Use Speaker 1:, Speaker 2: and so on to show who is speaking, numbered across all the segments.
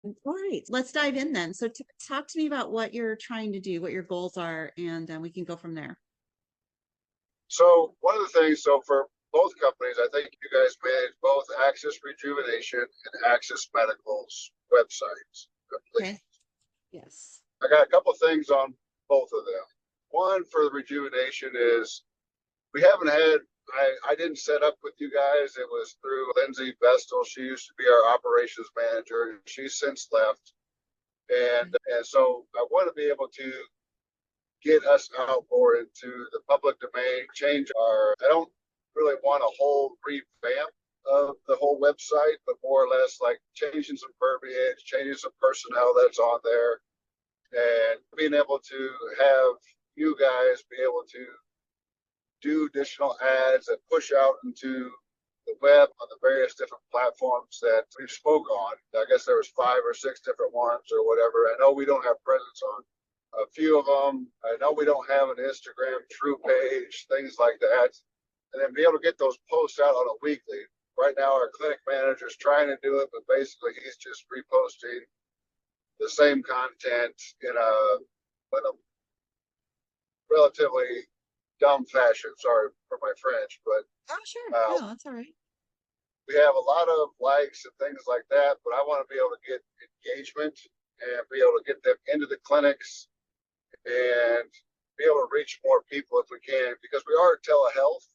Speaker 1: All right, let's dive in then. So talk to me about what you're trying to do, what your goals are, and we can go from there.
Speaker 2: So one of the things, so for both companies, I think you guys manage both Access Rejuvenation and Access Medical's websites.
Speaker 1: Okay.
Speaker 2: Complete.
Speaker 1: Yes.
Speaker 2: I got a couple things on both of them. One for the rejuvenation is we haven't had, I didn't set up with you guys. It was through Lindsay Vestal. She used to be our operations manager, and she's since left. And so I want to be able to get us out more into the public domain, change our, I don't really want a whole revamp of the whole website, but more or less like changing some verbiage, changing some personnel that's on there, and being able to have you guys be able to do additional ads that push out into the web on the various different platforms that we spoke on. I guess there was 5 or 6 different ones or whatever. I know we don't have presence on a few of them. I know we don't have an Instagram true page, things like that. And then be able to get those posts out on a weekly. Right now, our clinic manager is trying to do it, but basically he's just reposting the same content in a relatively dumb fashion. Sorry for my French, but
Speaker 1: Oh, sure.
Speaker 2: uh,
Speaker 1: No, that's all right.
Speaker 2: we have a lot of likes and things like that, but I want to be able to get engagement and be able to get them into the clinics and be able to reach more people if we can, because we are telehealth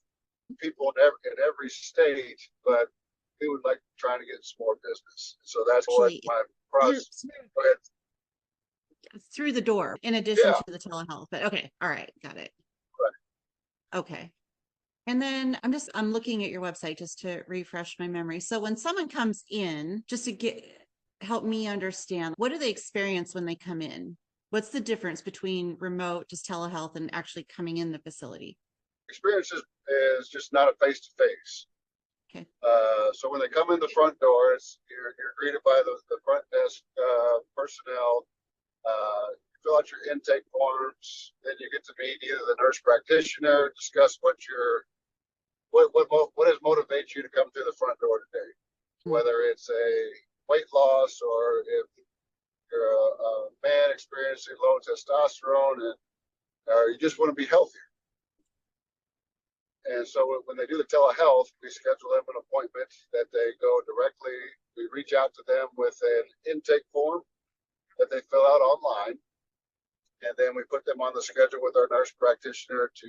Speaker 2: people in every state, but we would like trying to get some more business. So that's what
Speaker 1: Actually,
Speaker 2: my
Speaker 1: through
Speaker 2: process. Go ahead.
Speaker 1: through the door, in addition
Speaker 2: Yeah,
Speaker 1: to the telehealth. But okay, all right, got it.
Speaker 2: right.
Speaker 1: Okay. And then I'm looking at your website just to refresh my memory. So when someone comes in, just to help me understand, what do they experience when they come in? What's the difference between remote, just telehealth, and actually coming in the facility?
Speaker 2: Experience is just not a face to face.
Speaker 1: Okay.
Speaker 2: So when they come in the front door, you're greeted by the front desk personnel. Fill out your intake forms. Then you get to meet either the nurse practitioner, discuss what has motivated you to come through the front door today. Whether it's a weight loss or if you're a man experiencing low testosterone and or you just want to be healthier. And so when they do the telehealth, we schedule them an appointment that they go directly. We reach out to them with an intake form that they fill out online. And then we put them on the schedule with our nurse practitioner to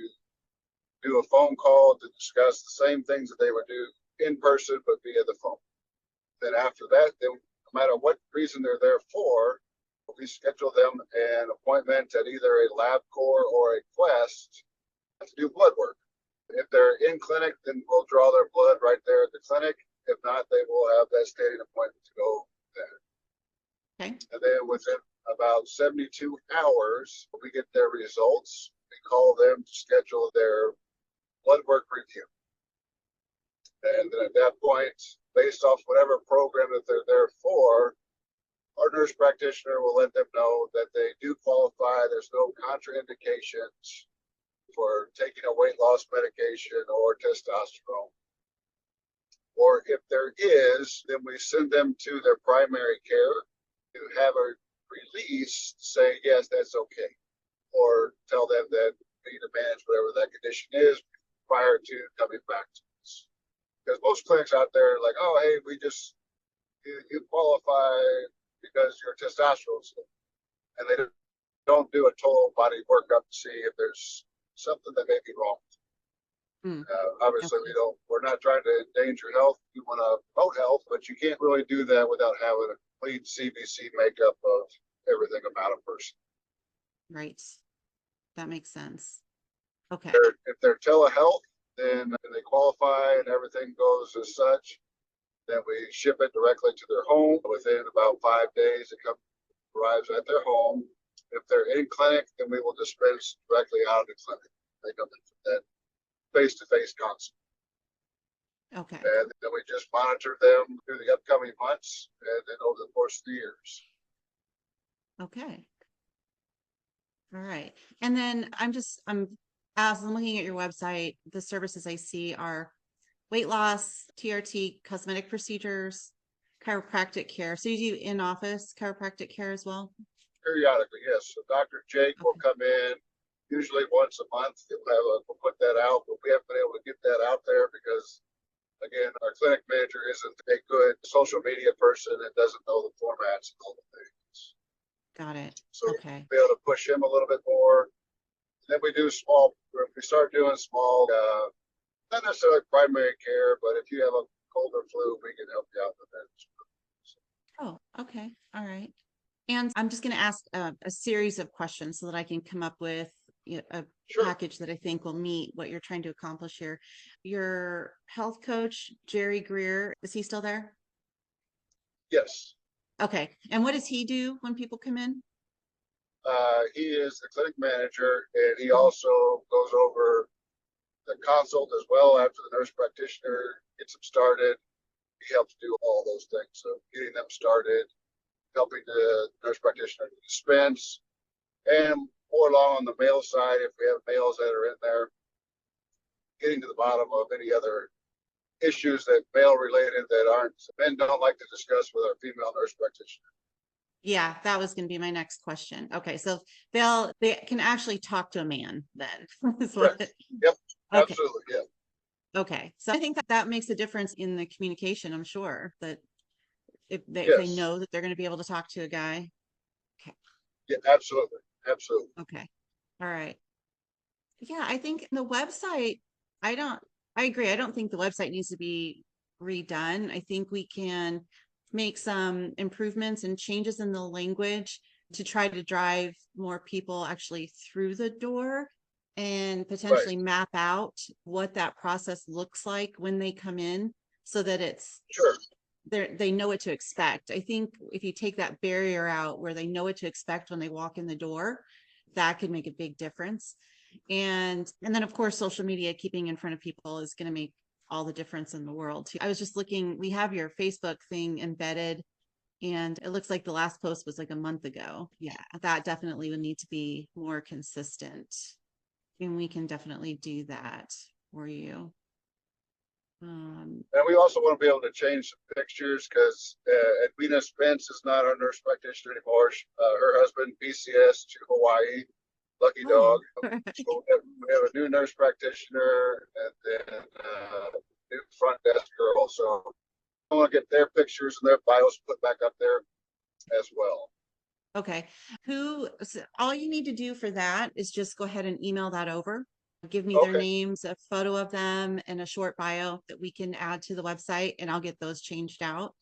Speaker 2: do a phone call to discuss the same things that they would do in person, but via the phone. Then after that, no matter what reason they're there for, we schedule them an appointment at either a LabCorp or a Quest to do blood work. If they're in clinic, then we'll draw their blood right there at the clinic. If not, they will have that standing appointment to go there.
Speaker 1: Okay.
Speaker 2: And then within about 72 hours, we get their results. We call them to schedule their blood work review. And then at that point, based off whatever program that they're there for, our nurse practitioner will let them know that they do qualify. There's no contraindications for taking a weight loss medication or testosterone. Or if there is, then we send them to their primary care to have a release say, yes, that's okay. Or tell them that we need to manage whatever that condition is prior to coming back to us. Because most clinics out there are like, oh, hey, you qualify because your testosterone's low. And they don't do a total body workup to see if there's something that may be wrong. Obviously,
Speaker 1: Okay.
Speaker 2: we're not trying to endanger health. We want to promote health, but you can't really do that without having a complete CBC makeup of everything about a person.
Speaker 1: Right. That makes sense. Okay.
Speaker 2: If they're telehealth, then they qualify and everything goes as such, then we ship it directly to their home. Within about 5 days, it arrives at their home. If they're in clinic, then we will dispense directly out of the clinic. They come in for that face-to-face consult.
Speaker 1: Okay.
Speaker 2: And then we just monitor them through the upcoming months and then over the course of the years.
Speaker 1: Okay. All right. And then as I'm looking at your website, the services I see are weight loss, TRT, cosmetic procedures, chiropractic care. So you do in-office chiropractic care as well?
Speaker 2: Periodically, yes. So Dr. Jake will
Speaker 1: Okay.
Speaker 2: come in usually once a month. We'll put that out, but we haven't been able to get that out there because, again, our clinic manager isn't a good social media person and doesn't know the formats and all the things.
Speaker 1: Got it.
Speaker 2: So
Speaker 1: Okay.
Speaker 2: we'll be able to push him a little bit more. And then we do small, we start doing small, not necessarily primary care, but if you have a cold or flu, we can help you out with that.
Speaker 1: Oh, okay. All right. And I'm just going to ask a series of questions so that I can come up with a
Speaker 2: Sure.
Speaker 1: package that I think will meet what you're trying to accomplish here. Your health coach, Jerry Greer, is he still there?
Speaker 2: Yes.
Speaker 1: Okay. And what does he do when people come in?
Speaker 2: He is the clinic manager, and he also goes over the consult as well after the nurse practitioner gets them started. He helps do all those things. So getting them started, helping the nurse practitioner dispense, and more along on the male side, if we have males that are in there, getting to the bottom of any other issues that male related that aren't men don't like to discuss with our female nurse practitioner.
Speaker 1: Yeah, that was going to be my next question. Okay, so they can actually talk to a man then.
Speaker 2: Correct. Yep.
Speaker 1: Okay.
Speaker 2: Absolutely. Yeah.
Speaker 1: Okay. So I think that makes a difference in the communication. I'm sure that if they
Speaker 2: Yes.
Speaker 1: know that they're going to be able to talk to a guy. Okay.
Speaker 2: Yeah. Absolutely. Absolutely.
Speaker 1: Okay. All right. Yeah, I think the website, I agree. I don't think the website needs to be redone. I think we can make some improvements and changes in the language to try to drive more people actually through the door and
Speaker 2: Right.
Speaker 1: potentially map out what that process looks like when they come in so that
Speaker 2: Sure.
Speaker 1: they know what to expect. I think if you take that barrier out where they know what to expect when they walk in the door, that could make a big difference. And then of course, social media, keeping in front of people is going to make all the difference in the world too. I was just looking, we have your Facebook thing embedded and it looks like the last post was like a month ago. Yeah, that definitely would need to be more consistent. And we can definitely do that for you.
Speaker 2: And we also want to be able to change some pictures because Edwina Spence is not our nurse practitioner anymore. Her husband, BCS to Hawaii, lucky
Speaker 1: Oh,
Speaker 2: dog. So we have a new nurse practitioner and then new front desk girl. So I want to get their pictures and their bios put back up there as well.
Speaker 1: okay. All you need to do for that is just go ahead and email that over. Give me their
Speaker 2: Okay.
Speaker 1: names, a photo of them, and a short bio that we can add to the website, and I'll get those changed out.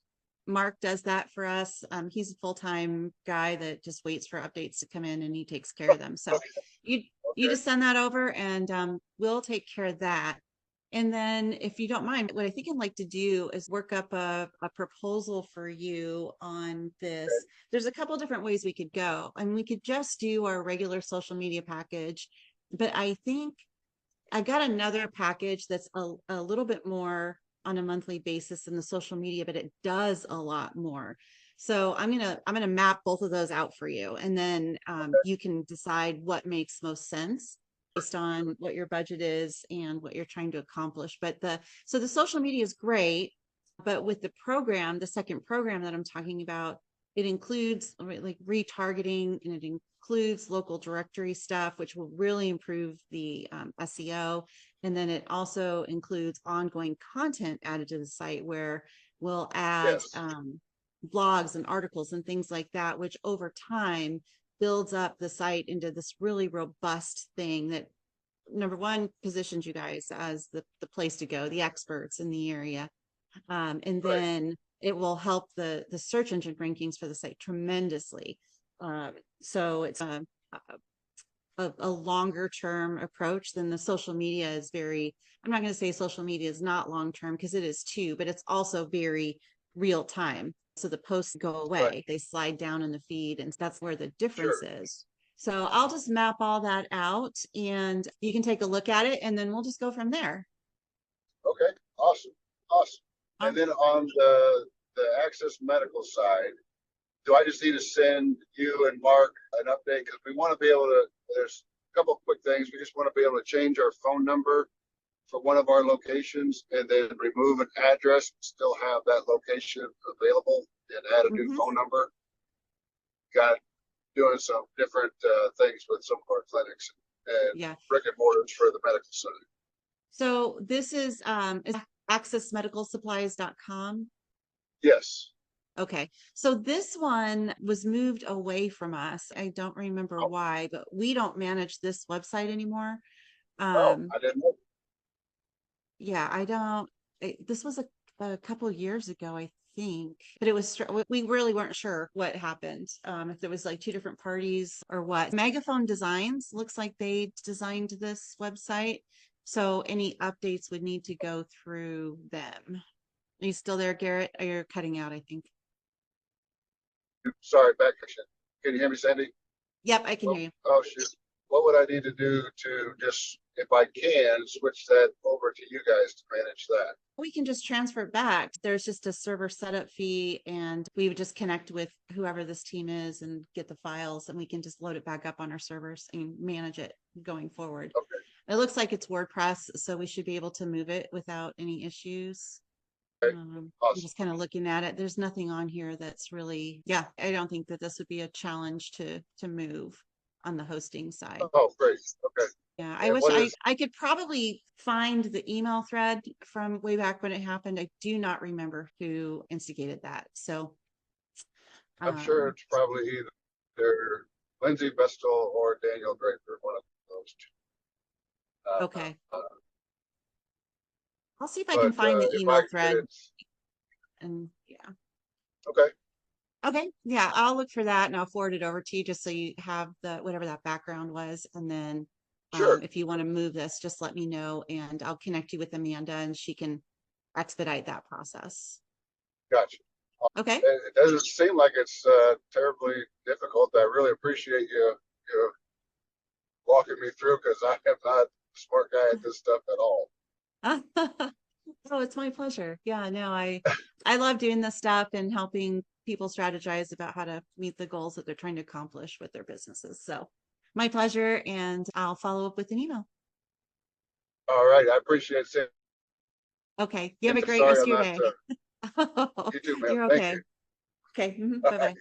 Speaker 1: Mark does that for us. He's a full-time guy that just waits for updates to come in and he takes care of them. So you
Speaker 2: Okay.
Speaker 1: just send that over and we'll take care of that. And then if you don't mind, what I think I'd like to do is work up a proposal for you on this.
Speaker 2: Okay.
Speaker 1: There's a couple different ways we could go. I mean, we could just do our regular social media package, but I think I got another package that's a little bit more on a monthly basis than the social media, but it does a lot more. So I'm gonna map both of those out for you, and then you can decide what makes most sense based on what your budget is and what you're trying to accomplish. But the social media is great, but with the program, the second program that I'm talking about, it includes like retargeting and it includes local directory stuff, which will really improve the SEO. And then it also includes ongoing content added to the site where we'll add
Speaker 2: Yes.
Speaker 1: blogs and articles and things like that, which over time builds up the site into this really robust thing that, number one, positions you guys as the place to go, the experts in the area. And
Speaker 2: Right.
Speaker 1: then it will help the search engine rankings for the site tremendously. So it's a longer term approach than the social media is very, I'm not going to say social media is not long term because it is too, but it's also very real time. So the posts go away,
Speaker 2: Right.
Speaker 1: they slide down in the feed, and that's where the difference
Speaker 2: Sure.
Speaker 1: is. So I'll just map all that out and you can take a look at it and then we'll just go from there.
Speaker 2: Okay. Awesome. Awesome. And
Speaker 1: Um,
Speaker 2: then on the Access Medical side, do I just need to send you and Mark an update? Because we want to be able to, there's a couple of quick things. We just want to be able to change our phone number for one of our locations and then remove an address, still have that location available and add a new
Speaker 1: Mhm.
Speaker 2: phone number. Got doing some different things with some of our clinics and
Speaker 1: Yeah.
Speaker 2: brick and mortars for the medical center.
Speaker 1: So this is accessmedicalsupplies.com.
Speaker 2: Yes.
Speaker 1: Okay. So this one was moved away from us. I don't remember
Speaker 2: Oh,
Speaker 1: why, but we don't manage this website anymore.
Speaker 2: oh,
Speaker 1: Um,
Speaker 2: I didn't know.
Speaker 1: yeah, I don't, this was a couple years ago, I think, but it was, we really weren't sure what happened. If there was like two different parties or what. Megaphone Designs looks like they designed this website. So any updates would need to go through them. Are you still there, Garrett? Or you're cutting out, I think.
Speaker 2: Sorry, back. Can you hear me, Sandy?
Speaker 1: Yep, I can
Speaker 2: Well,
Speaker 1: hear you.
Speaker 2: oh shoot. What would I need to do to just, if I can, switch that over to you guys to manage that?
Speaker 1: We can just transfer it back. There's just a server setup fee, and we would just connect with whoever this team is and get the files, and we can just load it back up on our servers and manage it going forward.
Speaker 2: Okay.
Speaker 1: It looks like it's WordPress, so we should be able to move it without any issues.
Speaker 2: Okay.
Speaker 1: I'm
Speaker 2: Awesome.
Speaker 1: just kind of looking at it. There's nothing on here that's really, yeah, I don't think that this would be a challenge to move on the hosting side.
Speaker 2: Oh, great. Okay.
Speaker 1: Yeah, I
Speaker 2: And
Speaker 1: wish
Speaker 2: what is,
Speaker 1: I could probably find the email thread from way back when it happened. I do not remember who instigated that. So,
Speaker 2: I'm sure
Speaker 1: um,
Speaker 2: it's probably either Lindsay Vestal or Daniel Draper, one of those two.
Speaker 1: okay.
Speaker 2: Uh,
Speaker 1: I'll see if I can
Speaker 2: but
Speaker 1: find the
Speaker 2: if I
Speaker 1: email
Speaker 2: can get
Speaker 1: thread
Speaker 2: it,
Speaker 1: and yeah.
Speaker 2: okay,
Speaker 1: Okay. Yeah, I'll look for that and I'll forward it over to you just so you have the whatever that background was. And then
Speaker 2: sure,
Speaker 1: if you want to move this, just let me know and I'll connect you with Amanda and she can expedite that process.
Speaker 2: gotcha.
Speaker 1: Okay.
Speaker 2: It doesn't seem like it's terribly difficult. I really appreciate you walking me through because I am not a smart guy at this stuff at all.
Speaker 1: Oh, it's my pleasure. Yeah, no, I love doing this stuff and helping people strategize about how to meet the goals that they're trying to accomplish with their businesses. So my pleasure, and I'll follow up with an email.
Speaker 2: All right, I appreciate it.
Speaker 1: Okay. You have a great
Speaker 2: Sorry,
Speaker 1: rest of
Speaker 2: I'm
Speaker 1: your
Speaker 2: not.
Speaker 1: day.
Speaker 2: You too, man.
Speaker 1: You're
Speaker 2: Thank you.
Speaker 1: okay. Okay.
Speaker 2: All
Speaker 1: Bye-bye.
Speaker 2: right.